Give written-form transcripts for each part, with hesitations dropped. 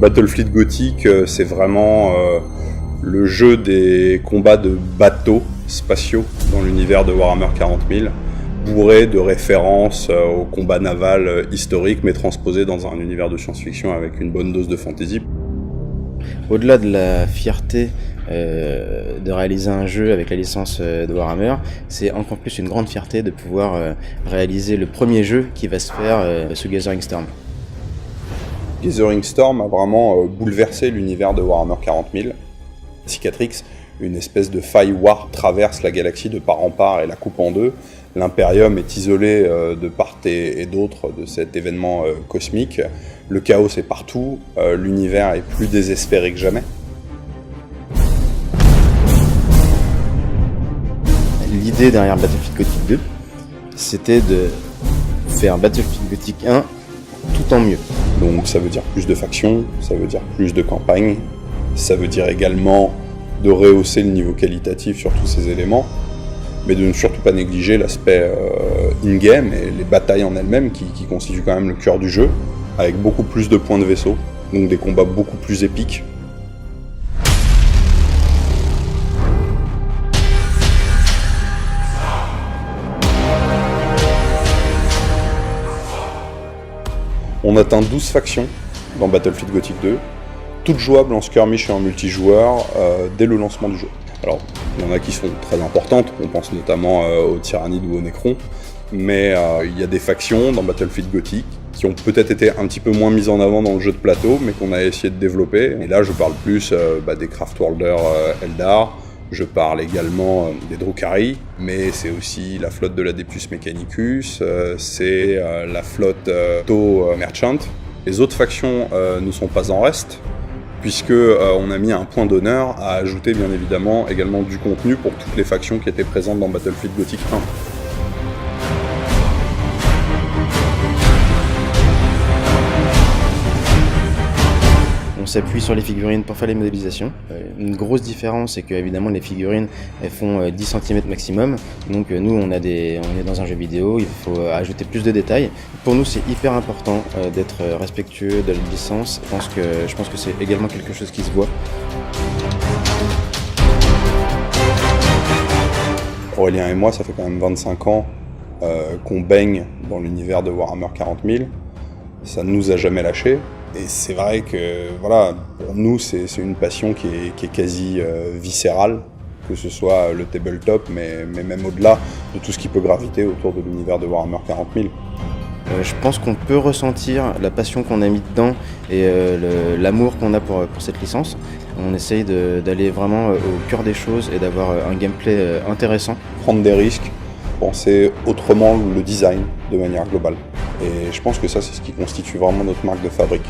Battlefleet Gothic, c'est vraiment le jeu des combats de bateaux spatiaux dans l'univers de Warhammer 40 000, bourré de références aux combats navals historiques, mais transposés dans un univers de science-fiction avec une bonne dose de fantasy. Au-delà de la fierté de réaliser un jeu avec la licence de Warhammer, c'est encore plus une grande fierté de pouvoir réaliser le premier jeu qui va se faire sous Gathering Storm. Gathering Storm a vraiment bouleversé l'univers de Warhammer 40 000. Cicatrix, une espèce de faille warp traverse la galaxie de part en part et la coupe en deux. L'Imperium est isolé de part et d'autre de cet événement cosmique. Le chaos est partout, l'univers est plus désespéré que jamais. L'idée derrière Battlefield Gothic 2, c'était de faire Battlefield Gothic 1 tout en mieux. Donc ça veut dire plus de factions, ça veut dire plus de campagnes, ça veut dire également de rehausser le niveau qualitatif sur tous ces éléments, mais de ne surtout pas négliger l'aspect in-game et les batailles en elles-mêmes qui constituent quand même le cœur du jeu, avec beaucoup plus de points de vaisseau, donc des combats beaucoup plus épiques. On atteint 12 factions dans Battlefield Gothic 2, toutes jouables en skirmish et en multijoueur dès le lancement du jeu. Alors, il y en a qui sont très importantes, on pense notamment aux Tyranids ou aux Necron, mais il y a des factions dans Battlefield Gothic qui ont peut-être été un petit peu moins mises en avant dans le jeu de plateau, mais qu'on a essayé de développer. Et là, je parle plus des Craftworlders Eldar, je parle également des Drukhari, mais c'est aussi la flotte de l'Adeptus Mechanicus, c'est la flotte Merchant. Les autres factions ne sont pas en reste, puisque on a mis un point d'honneur à ajouter bien évidemment également du contenu pour toutes les factions qui étaient présentes dans Battlefield Gothic 1. On s'appuie sur les figurines pour faire les modélisations. Une grosse différence, c'est que évidemment les figurines elles font 10 cm maximum. Donc nous on est dans un jeu vidéo, il faut ajouter plus de détails. Pour nous c'est hyper important d'être respectueux de la licence. Je pense que c'est également quelque chose qui se voit. Aurélien et moi, ça fait quand même 25 ans qu'on baigne dans l'univers de Warhammer 40 000. Ça ne nous a jamais lâchés. Et c'est vrai que voilà, pour nous c'est une passion qui est quasi viscérale, que ce soit le tabletop, mais même au-delà de tout ce qui peut graviter autour de l'univers de Warhammer 40 000. Je pense qu'on peut ressentir la passion qu'on a mis dedans et l'amour qu'on a pour cette licence. On essaye d'aller vraiment au cœur des choses et d'avoir un gameplay intéressant. Prendre des risques, penser autrement le design de manière globale. Et je pense que ça, c'est ce qui constitue vraiment notre marque de fabrique.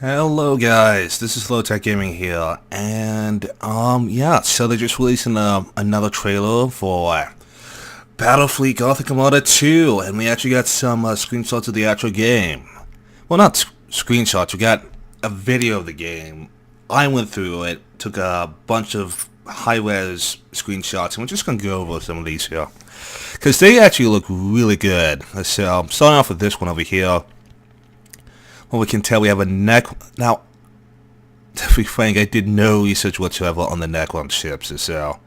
Hello guys, this is Low Tech Gaming here, and yeah, so they're just releasing another trailer for Battlefleet Gothic Armada 2, and we actually got some screenshots of the actual game. Well, not screenshots, we got a video of the game. I went through it, took a bunch of high-res screenshots, and we're just going to go over some of these here, because they actually look really good. So, starting off with this one over here. Well, we can tell we have a Now, to be frank, I did no research whatsoever on the Necron ships, so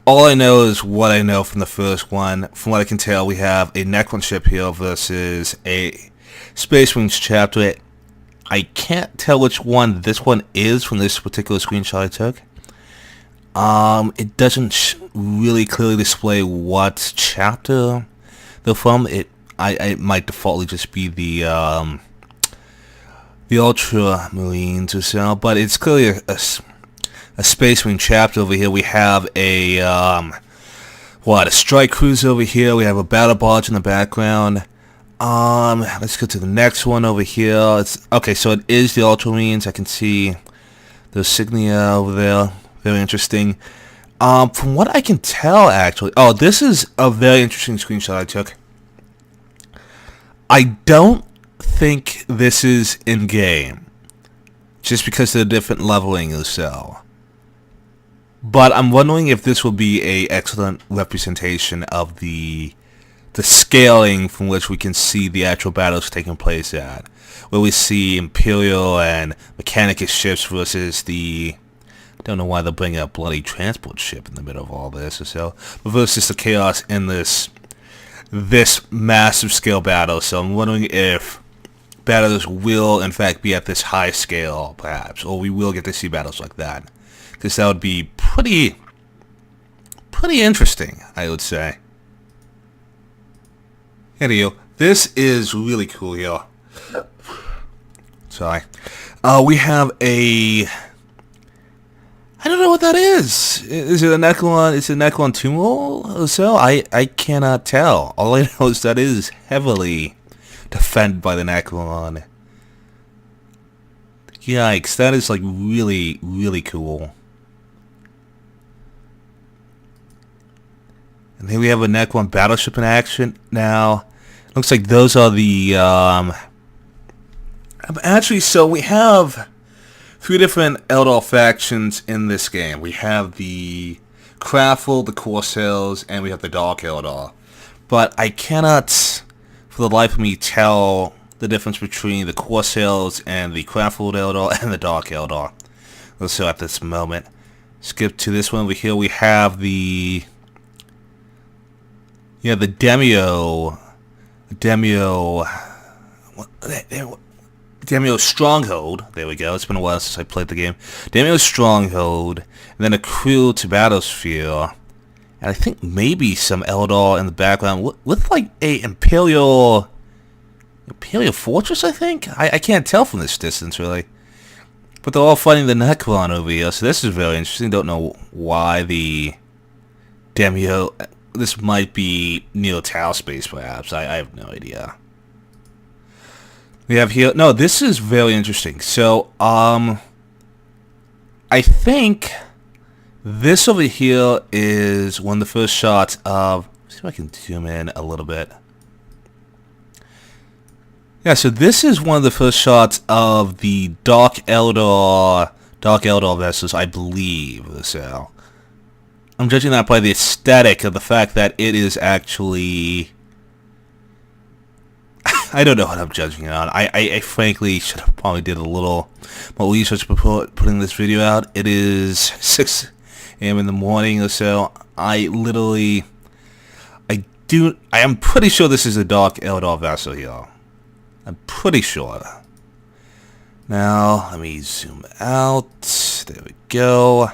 all I know is what I know from the first one. From what I can tell, we have a Necron ship here versus a Space Marine chapter. I can't tell which one this one is from this particular screenshot I took. It doesn't really clearly display what chapter they're from. It might defaultly just be the Ultramarines or so, but it's clearly a Space Marine chapter over here. We have a strike cruiser over here. We have a battle barge in the background. let's go to the next one over here. It's okay, so it is the Ultramarines. I can see the insignia over there. Very interesting. From what I can tell, actually, oh, this is a very interesting screenshot I took. I don't think this is in game, just because of the different leveling of the cell. But I'm wondering if this will be a excellent representation of the scaling from which we can see the actual battles taking place at, where we see Imperial and Mechanicus ships versus the, I don't know why they're bringing a bloody transport ship in the middle of all this or so, but versus the chaos in this massive scale battle. So I'm wondering if battles will in fact be at this high scale, perhaps, or we will get to see battles like that, because that would be pretty interesting, I would say. Anyway, this is really cool here. Sorry. We have a, I don't know what that is. Is it a Necron? Is it a Necron tumor or so? I cannot tell. All I know is that it is heavily defended by the Necron. Yikes, that is like really cool. And here we have a Necron battleship in action now. Looks like those are the actually, so we have 3 different Eldar factions in this game. We have the Craftful, the Corsairs, and we have the Dark Eldar. But I cannot, for the life of me, tell the difference between the Corsairs and the Craftful Eldar and the Dark Eldar. So at this moment, skip to this one over here. We have the Demio Stronghold. There we go. It's been a while since I played the game. Demio Stronghold, and then a crew to Battlesphere, and I think maybe some Eldar in the background with like a Imperial fortress. I think I can't tell from this distance really, but they're all fighting the Necron over here. So this is very interesting. Don't know why the Demio. This might be Neo Tau space, perhaps. I have no idea. We have here... No, this is very interesting. So, I think this over here is one of the first shots of... Let's see if I can zoom in a little bit. Yeah, so this is one of the first shots of the Dark Eldar vessels, I believe. So, I'm judging that by the aesthetic of the fact that it is actually... I don't know what I'm judging it on. I frankly should have probably did a little more research before putting this video out. It is 6 a.m. in the morning or so. I am pretty sure this is a Dark Eldar vessel here. I'm pretty sure. Now, let me zoom out. There we go.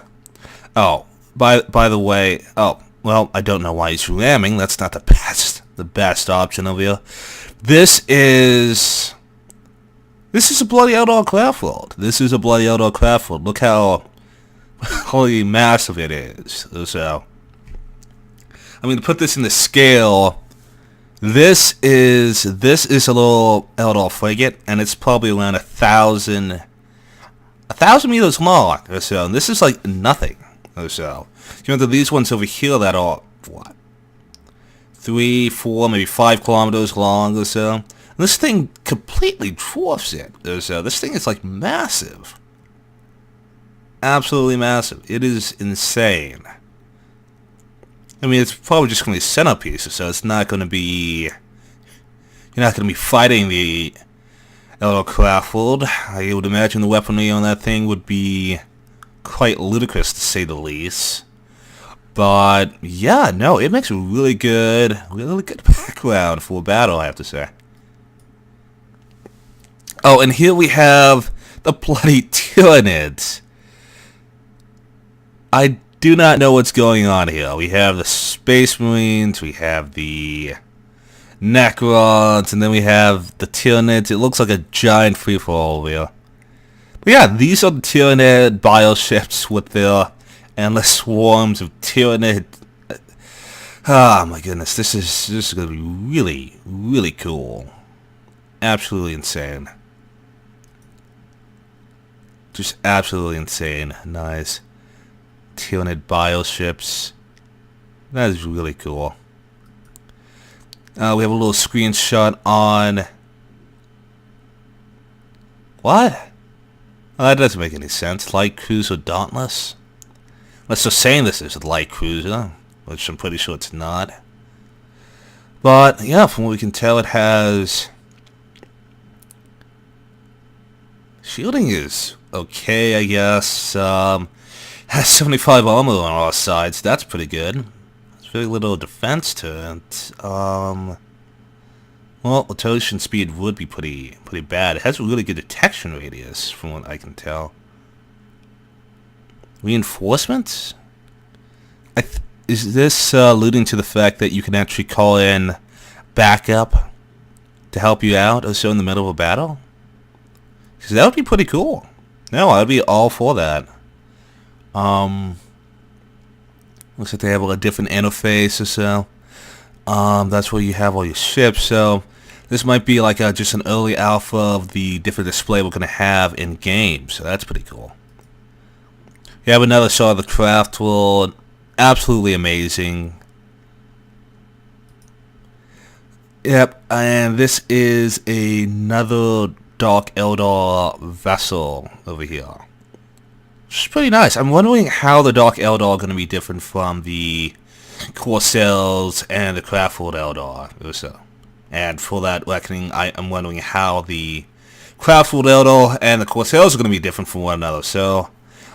Oh. By the way, oh, well, I don't know why he's ramming. That's not the best option over here. This is a bloody Eldar Craftworld. This is a bloody Eldar Craftworld. Look how holy massive it is. So, I mean, to put this in the scale, this is a little Eldar frigate, and it's probably around 1,000 meters long. So, and this is like nothing. So, you know, these ones over here that are, what, 3, 4, maybe 5 kilometers long or so. And this thing completely dwarfs it. So, this thing is like massive. Absolutely massive. It is insane. I mean, it's probably just going to be a centerpiece, so it's not going to be... You're not going to be fighting the Eldar Craftworld. I would imagine the weaponry on that thing would be quite ludicrous, to say the least. But yeah, no, it makes a really good background for a battle, I have to say. Oh, and here we have the bloody Tyranids. I do not know what's going on here. We have the Space Marines, we have the Necrons, and then we have the Tyranids. It looks like a giant free-for-all over here. But yeah, these are the Tyranid bioships with their endless swarms of Tyranid. Ah, my goodness, this is going to be really cool. absolutely insane. Just absolutely insane. Nice. Tyranid bioships. That is really cool. We have a little screenshot on... What? Oh, that doesn't make any sense. Light Cruiser Dauntless? Let's just saying this is a light cruiser, which I'm pretty sure it's not. But, yeah, from what we can tell, it has... Shielding is okay, I guess. Has 75 armor on all sides. That's pretty good. There's very little defense to it. Well, rotation speed would be pretty bad. It has a really good detection radius, from what I can tell. Reinforcements? Is this alluding to the fact that you can actually call in backup to help you out or so in the middle of a battle? Because that would be pretty cool. No, I'd be all for that. Looks like they have a different interface or so. That's where you have all your ships. So this might be like just an early alpha of the different display we're going to have in game. So that's pretty cool. You have another shot of the craft world. Absolutely amazing. Yep, and this is another Dark Eldar vessel over here. Which is pretty nice. I'm wondering how the Dark Eldar are going to be different from the Corsairs and the Craftworld Eldar also. And for that reckoning, I'm wondering how the Craftworld Eldar and the Corsairs are going to be different from one another. So,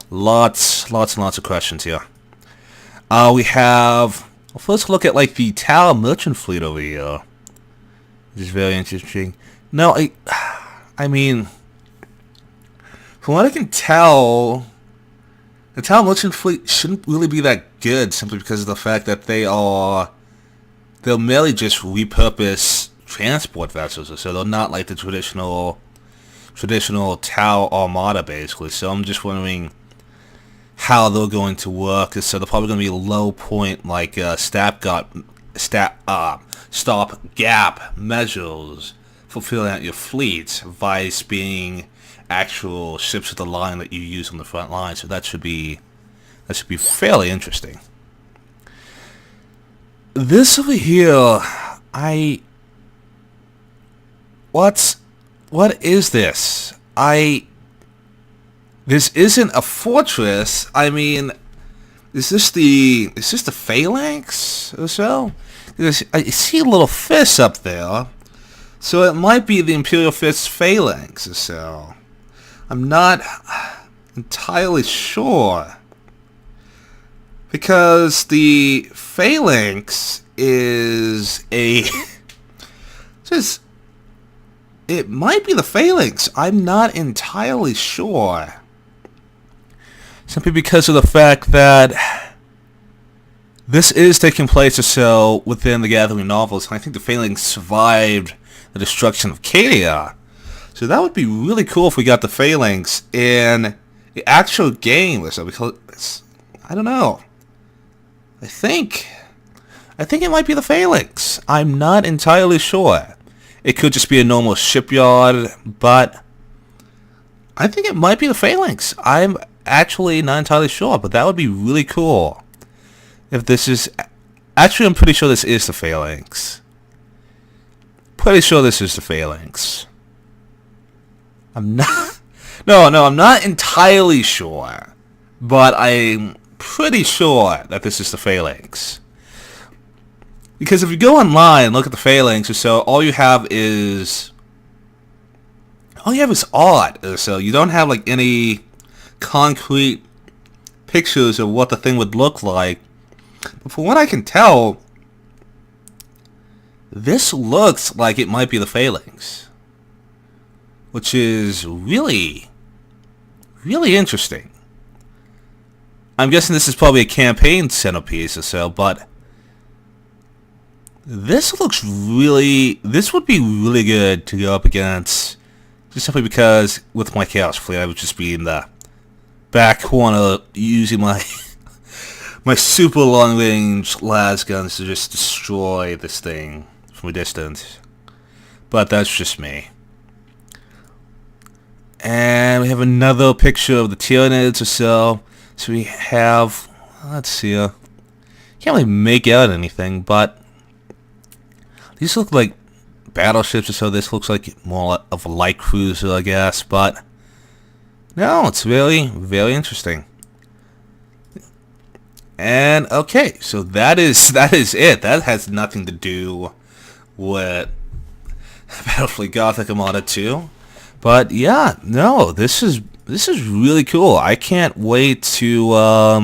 lots and lots of questions here. We have... Well, first look at like the Tower Merchant Fleet over here. Which is very interesting. No, I mean... From what I can tell... The Tower Merchant Fleet shouldn't really be that good simply because of the fact that they'll merely just repurpose transport vessels, so they're not like the traditional Tower Armada basically. So I'm just wondering how they're going to work. So they're probably going to be low point like stop gap measures for filling out your fleets, vice being actual ships of the line that you use on the front line. So that should be fairly interesting. This over here, what is this? This isn't a fortress. I mean, is this the Phalanx or so? I see a little fist up there, so it might be the Imperial Fist Phalanx or so. I'm not entirely sure, because the Phalanx is it might be the Phalanx. I'm not entirely sure. Simply because of the fact that this is taking place or so within the Gathering novels, and I think the Phalanx survived the destruction of Cadia. So that would be really cool if we got the Phalanx in the actual game or so, because I don't know. I think it might be the Phalanx. I'm not entirely sure. It could just be a normal shipyard, but I think it might be the Phalanx. I'm actually not entirely sure, but that would be really cool. If this is... Actually, I'm pretty sure this is the Phalanx. Pretty sure this is the Phalanx. I'm not... No, I'm not entirely sure. But I'm pretty sure that this is the Phalanx. Because if you go online and look at the Phalanx or so, all you have is art. So you don't have like any concrete pictures of what the thing would look like. But from what I can tell, this looks like it might be the Phalanx, which is really, really interesting. I'm guessing this is probably a campaign centerpiece or so, but this looks really... This would be really good to go up against, just simply because with my Chaos Fleet, I would just be in the back corner using my my super long-range las guns to just destroy this thing from a distance. But that's just me. And we have another picture of the Tyranids or so. So we have, let's see, can't really make out anything, but these look like battleships or so. This looks like more of a light cruiser, I guess, but no, it's very, very interesting. And okay, so that is it. That has nothing to do with Battlefleet Gothic Armada 2. But yeah, no, this is really cool. I can't wait to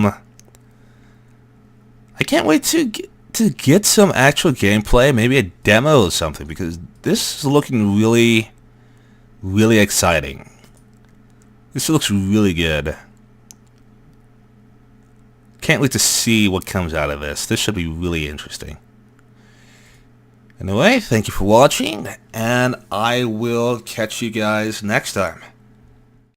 get some actual gameplay, maybe a demo or something, because this is looking really, really exciting. This looks really good. Can't wait to see what comes out of this. This should be really interesting. Anyway, thank you for watching, and I will catch you guys next time.